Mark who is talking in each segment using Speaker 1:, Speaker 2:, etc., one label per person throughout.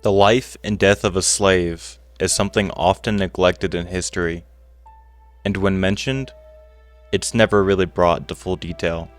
Speaker 1: The life and death of a slave is something often neglected in history, and when mentioned, it's never really brought to full detail.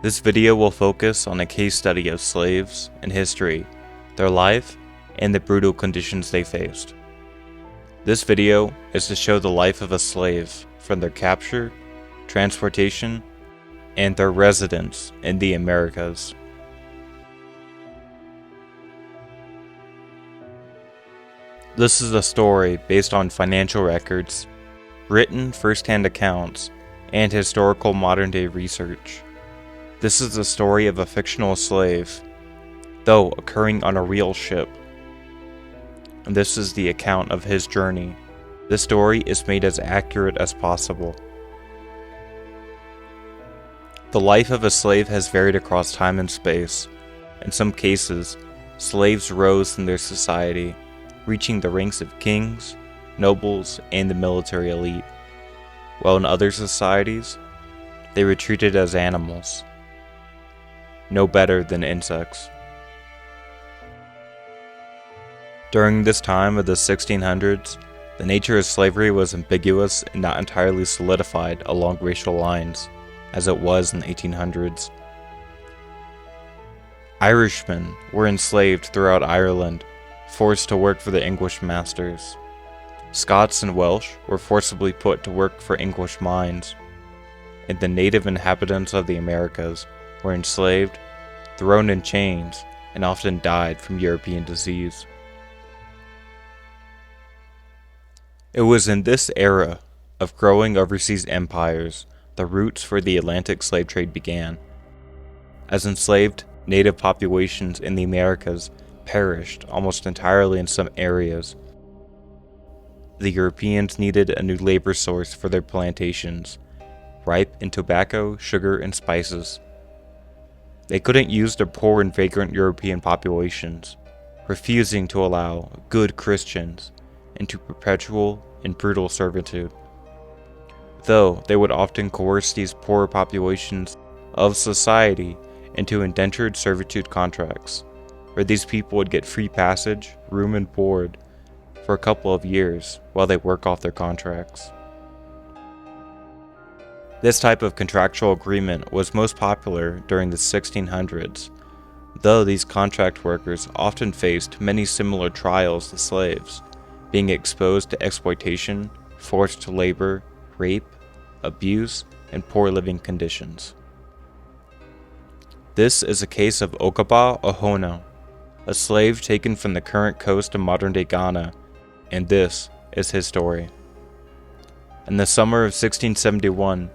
Speaker 1: This video will focus on a case study of slaves in history, their life, and the brutal conditions they faced. This video is to show the life of a slave from their capture, transportation, and their residence in the Americas. This is a story based on financial records, written first-hand accounts, and historical modern-day research. This is the story of a fictional slave, though occurring on a real ship. And this is the account of his journey. This story is made as accurate as possible. The life of a slave has varied across time and space. In some cases, slaves rose in their society, reaching the ranks of kings, nobles, and the military elite, while in other societies, they were treated as animals, no better than insects. During this time of the 1600s, the nature of slavery was ambiguous and not entirely solidified along racial lines, as it was in the 1800s. Irishmen were enslaved throughout Ireland, forced to work for the English masters. Scots and Welsh were forcibly put to work for English mines, and the native inhabitants of the Americas were enslaved, thrown in chains, and often died from European disease. It was in this era of growing overseas empires the roots for the Atlantic slave trade began, as enslaved native populations in the Americas perished almost entirely in some areas. The Europeans needed a new labor source for their plantations, ripe in tobacco, sugar, and spices. They couldn't use the poor and vagrant European populations, refusing to allow good Christians into perpetual and brutal servitude, though they would often coerce these poorer populations of society into indentured servitude contracts, where these people would get free passage, room and board for a couple of years while they work off their contracts. This type of contractual agreement was most popular during the 1600s, though these contract workers often faced many similar trials to slaves, being exposed to exploitation, forced labor, rape, abuse, and poor living conditions. This is a case of Ogibaw Ohono, a slave taken from the current coast of modern-day Ghana, and this is his story. In the summer of 1671,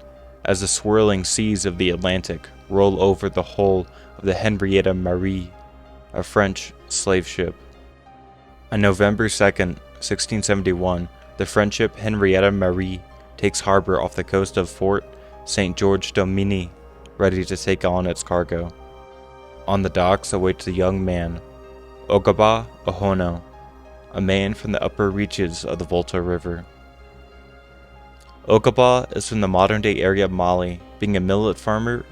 Speaker 1: as the swirling seas of the Atlantic roll over the hull of the Heinretta Marie, a French slave ship. On November 2nd, 1671, the French ship Heinretta Marie takes harbor off the coast of Fort St. George Domini, ready to take on its cargo. On the docks awaits a young man, Ogibaw Ohono, a man from the upper reaches of the Volta River. Ogibaw is from the modern-day area of Mali, being a millet farmer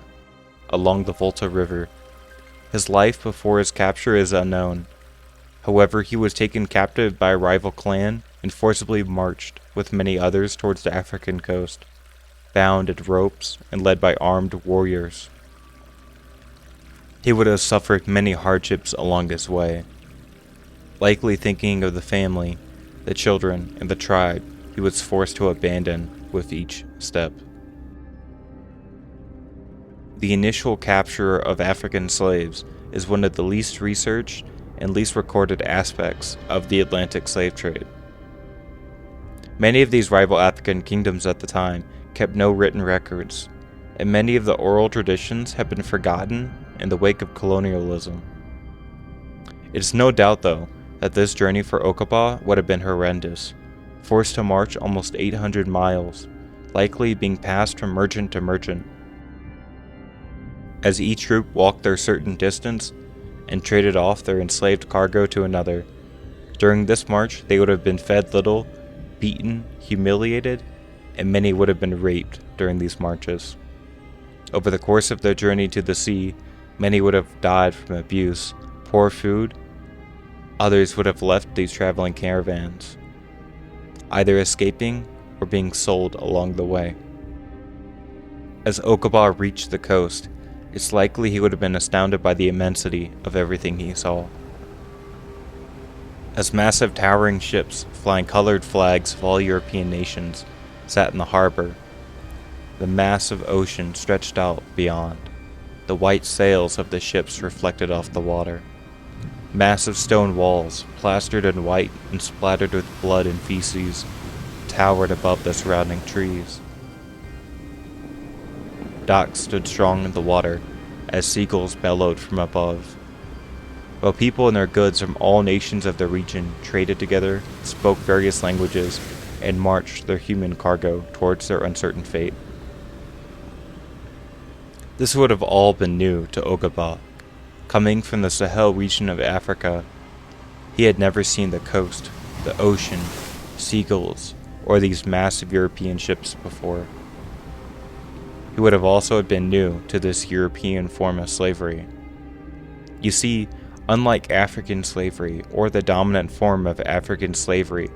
Speaker 1: along the Volta River. His life before his capture is unknown. However, he was taken captive by a rival clan and forcibly marched with many others towards the African coast, bound in ropes and led by armed warriors. He would have suffered many hardships along his way, likely thinking of the family, the children, and the tribe he was forced to abandon with each step. The initial capture of African slaves is one of the least researched and least recorded aspects of the Atlantic slave trade. Many of these rival African kingdoms at the time kept no written records, and many of the oral traditions have been forgotten in the wake of colonialism. It is no doubt, though, that this journey for Ogibaw would have been horrendous, forced to march almost 800 miles, likely being passed from merchant to merchant. As each group walked their certain distance and traded off their enslaved cargo to another, during this march they would have been fed little, beaten, humiliated, and many would have been raped during these marches. Over the course of their journey to the sea, many would have died from abuse, poor food, Others would have left these traveling caravans, either escaping or being sold along the way. As Ogibaw reached the coast, it's likely he would have been astounded by the immensity of everything he saw. As massive towering ships flying colored flags of all European nations sat in the harbor, the massive ocean stretched out beyond. The white sails of the ships reflected off the water. Massive stone walls, plastered in white and splattered with blood and feces, towered above the surrounding trees. Docks stood strong in the water as seagulls bellowed from above. While people and their goods from all nations of the region traded together, spoke various languages, and marched their human cargo towards their uncertain fate. This would have all been new to Ogibaw. Coming from the Sahel region of Africa, he had never seen the coast, the ocean, seagulls, or these massive European ships before. He would have also been new to this European form of slavery. You see, unlike African slavery or the dominant form of African slavery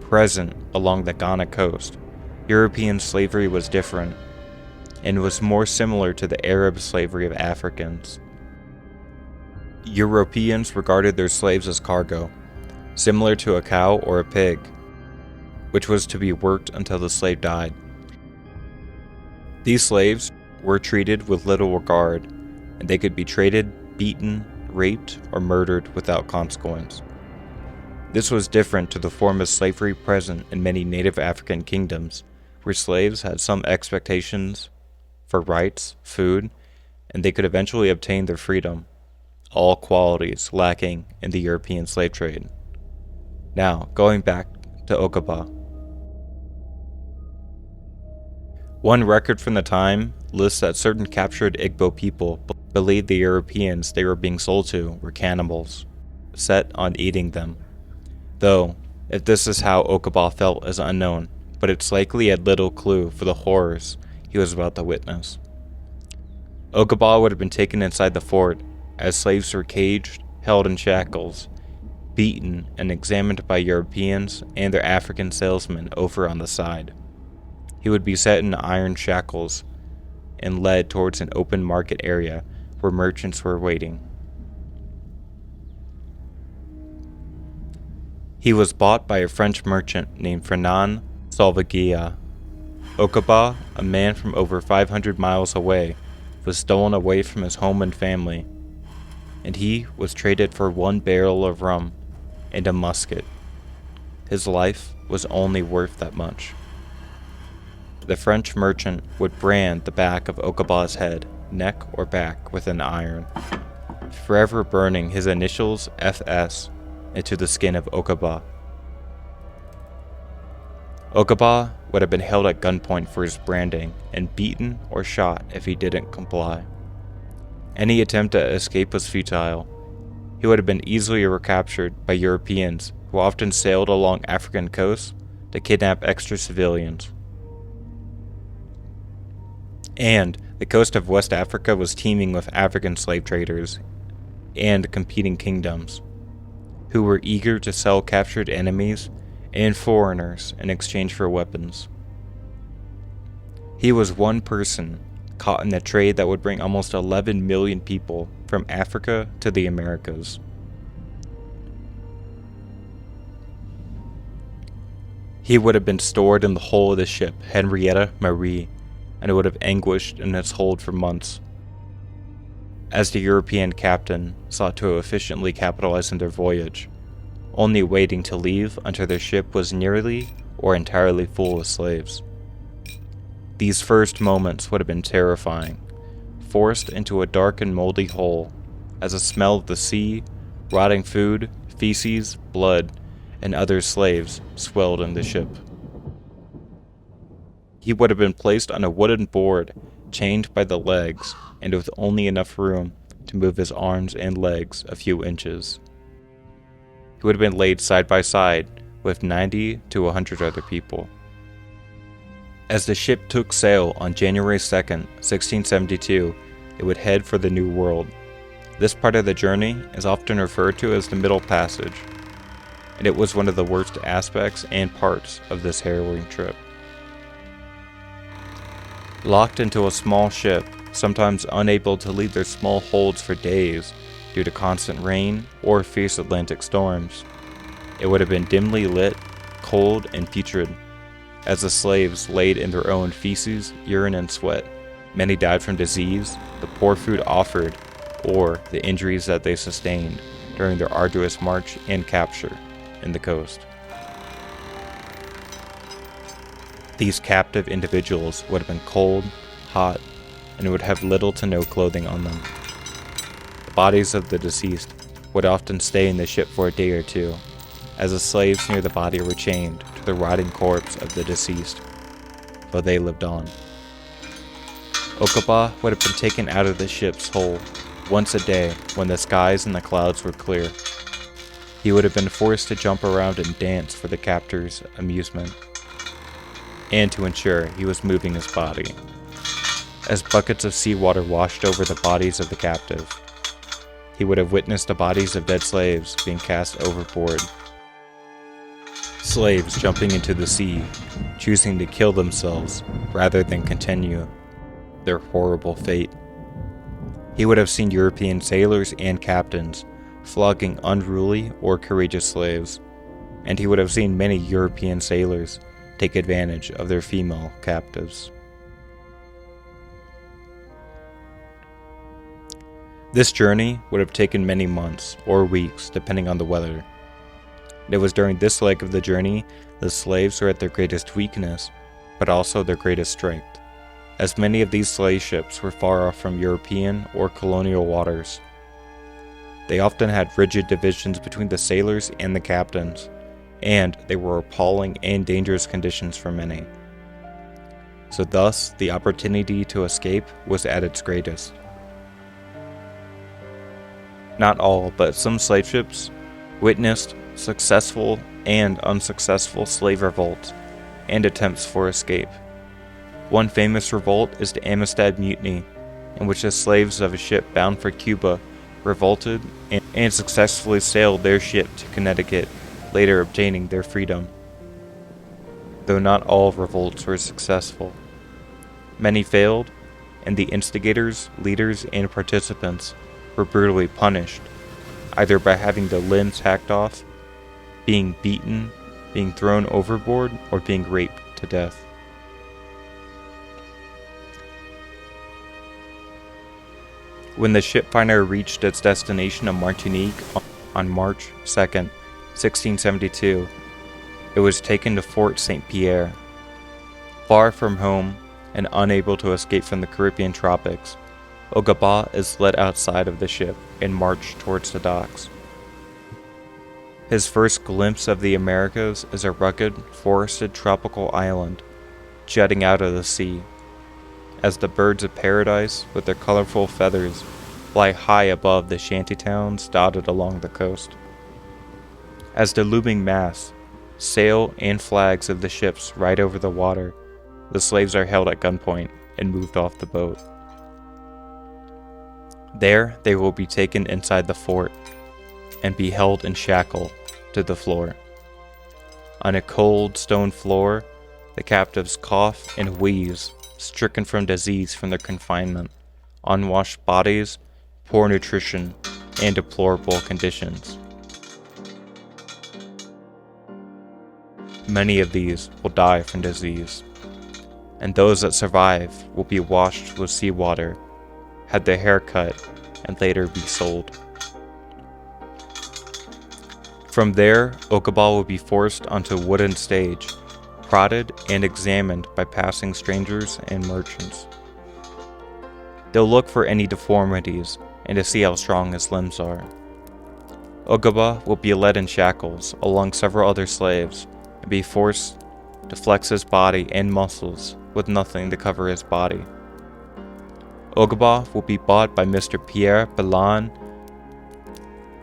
Speaker 1: present along the Ghana coast, European slavery was different and was more similar to the Arab slavery of Africans. Europeans regarded their slaves as cargo, similar to a cow or a pig, which was to be worked until the slave died. These slaves were treated with little regard, and they could be traded, beaten, raped, or murdered without consequence. This was different to the form of slavery present in many native African kingdoms, where slaves had some expectations for rights, food, and they could eventually obtain their freedom, all qualities lacking in the European slave trade. Now, going back to Ogibaw. One record from the time lists that certain captured Igbo people believed the Europeans they were being sold to were cannibals, set on eating them. Though, if this is how Ogibaw felt is unknown, but it's likely had little clue for the horrors he was about to witness. Ogibaw would have been taken inside the fort, as slaves were caged, held in shackles, beaten, and examined by Europeans and their African salesmen over on the side. He would be set in iron shackles and led towards an open market area where merchants were waiting. He was bought by a French merchant named Fernand Salvaguilla. Ogibaw, a man from over 500 miles away, was stolen away from his home and family, and he was traded for 1 barrel of rum and a musket. His life was only worth that much. The French merchant would brand the back of Ogibaw's head, neck, or back with an iron, forever burning his initials FS into the skin of Ogibaw. Ogibaw would have been held at gunpoint for his branding and beaten or shot if he didn't comply. Any attempt to escape was futile. He would have been easily recaptured by Europeans who often sailed along African coasts to kidnap extra civilians. And the coast of West Africa was teeming with African slave traders and competing kingdoms, who were eager to sell captured enemies and foreigners in exchange for weapons. He was one person caught in a trade that would bring almost 11 million people from Africa to the Americas. He would have been stored in the hull of the ship Heinretta Marie, and it would have anguished in its hold for months, as the European captain sought to efficiently capitalize on their voyage, only waiting to leave until their ship was nearly or entirely full of slaves. These first moments would have been terrifying, forced into a dark and moldy hole, as the smell of the sea, rotting food, feces, blood, and other slaves swelled in the ship. He would have been placed on a wooden board, chained by the legs, and with only enough room to move his arms and legs a few inches. He would have been laid side by side with 90 to 100 other people. As the ship took sail on January 2nd, 1672, it would head for the New World, This part of the journey is often referred to as the Middle Passage, and it was one of the worst aspects and parts of this harrowing trip. Locked into a small ship, sometimes unable to leave their small holds for days due to constant rain or fierce Atlantic storms, it would have been dimly lit, cold, and putrid, as the slaves laid in their own feces, urine, and sweat. Many died from disease, the poor food offered, or the injuries that they sustained during their arduous march and capture in the coast. These captive individuals would have been cold, hot, and would have little to no clothing on them. The bodies of the deceased would often stay in the ship for a day or two, as the slaves near the body were chained to the rotting corpse of the deceased, but they lived on. Ogibaw would have been taken out of the ship's hull once a day when the skies and the clouds were clear. He would have been forced to jump around and dance for the captors' amusement, and to ensure he was moving his body, as buckets of seawater washed over the bodies of the captive. He would have witnessed the bodies of dead slaves being cast overboard. Slaves jumping into the sea, choosing to kill themselves rather than continue their horrible fate. He would have seen European sailors and captains flogging unruly or courageous slaves, and he would have seen many European sailors take advantage of their female captives. This journey would have taken many months or weeks depending on the weather. It was during this leg of the journey the slaves were at their greatest weakness, but also their greatest strength, as many of these slave ships were far off from European or colonial waters. They often had rigid divisions between the sailors and the captains, and they were appalling and dangerous conditions for many. So thus, the opportunity to escape was at its greatest. Not all, but some slave ships witnessed successful and unsuccessful slave revolts and attempts for escape. One famous revolt is the Amistad Mutiny, in which the slaves of a ship bound for Cuba revolted and successfully sailed their ship to Connecticut, later obtaining their freedom. Though not all revolts were successful, many failed, and the instigators, leaders, and participants were brutally punished, either by having their limbs hacked off, being beaten, being thrown overboard, or being raped to death. When the ship finally reached its destination of Martinique on March 2nd, 1672, it was taken to Fort St. Pierre. Far from home and unable to escape from the Caribbean tropics, Ogibaw is led outside of the ship and marched towards the docks. His first glimpse of the Americas is a rugged, forested tropical island jutting out of the sea, as the birds of paradise with their colorful feathers fly high above the shantytowns dotted along the coast. As the looming masts, sail, and flags of the ships ride over the water, the slaves are held at gunpoint and moved off the boat. There, they will be taken inside the fort and be held in shackle to the floor. On a cold stone floor, the captives cough and wheeze, stricken from disease from their confinement, unwashed bodies, poor nutrition, and deplorable conditions. Many of these will die from disease, and those that survive will be washed with seawater, had their hair cut, and later be sold. From there, Ogibaw will be forced onto a wooden stage, prodded and examined by passing strangers and merchants. They'll look for any deformities and to see how strong his limbs are. Ogibaw will be led in shackles along several other slaves and be forced to flex his body and muscles with nothing to cover his body. Ogibaw will be bought by Mr. Pierre Belon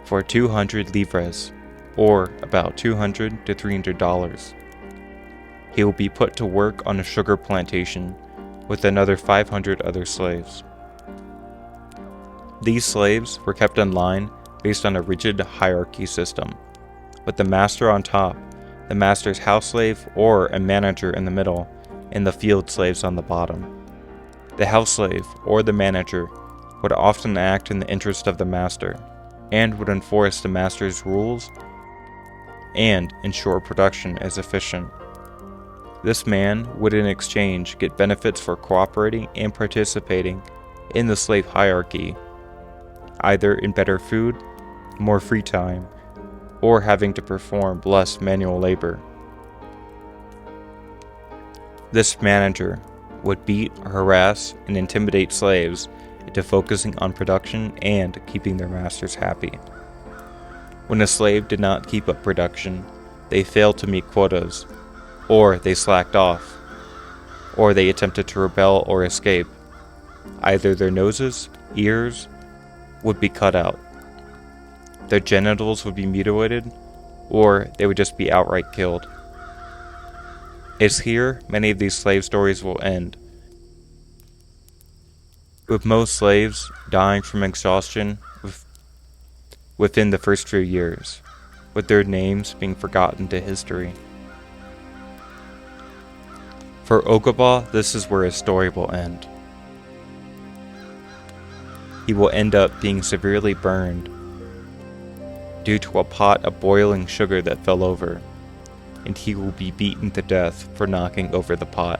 Speaker 1: for 200 livres, or about $200 to $300. He will be put to work on a sugar plantation with another 500 other slaves. These slaves were kept in line based on a rigid hierarchy system, with the master on top, the master's house slave or a manager in the middle, and the field slaves on the bottom. The house slave or the manager would often act in the interest of the master and would enforce the master's rules and ensure production is efficient. This man would in exchange get benefits for cooperating and participating in the slave hierarchy, either in better food, more free time, or having to perform less manual labor. This manager would beat, harass, and intimidate slaves into focusing on production and keeping their masters happy. When a slave did not keep up production, they failed to meet quotas, or they slacked off, or they attempted to rebel or escape. Either their noses, ears would be cut out, their genitals would be mutilated, or they would just be outright killed. It's here many of these slave stories will end, with most slaves dying from exhaustion within the first few years, with their names being forgotten to history. For Ogibaw, this is where his story will end. He will end up being severely burned due to a pot of boiling sugar that fell over, and he will be beaten to death for knocking over the pot.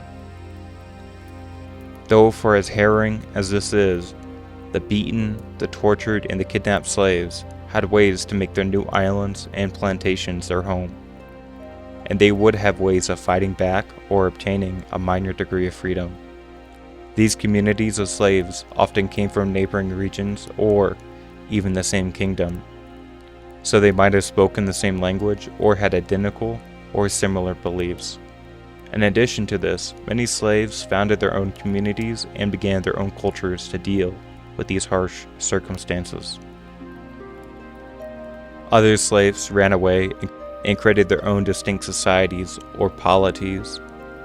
Speaker 1: Though for as harrowing as this is, the beaten, the tortured, and the kidnapped slaves had ways to make their new islands and plantations their home, and they would have ways of fighting back or obtaining a minor degree of freedom. These communities of slaves often came from neighboring regions or even the same kingdom, so they might have spoken the same language or had identical or similar beliefs. In addition to this, many slaves founded their own communities and began their own cultures to deal with these harsh circumstances. Other slaves ran away and created their own distinct societies or polities,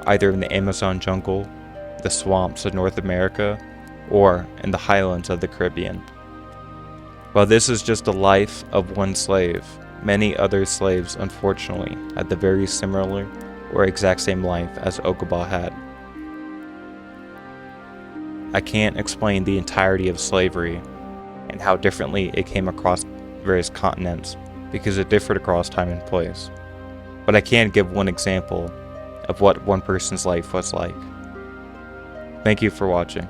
Speaker 1: either in the Amazon jungle, the swamps of North America, or in the highlands of the Caribbean. While this is just the life of one slave, many other slaves unfortunately had the very similar or exact same life as Ogibaw had. I can't explain the entirety of slavery and how differently it came across various continents because it differed across time and place, but I can give one example of what one person's life was like. Thank you for watching.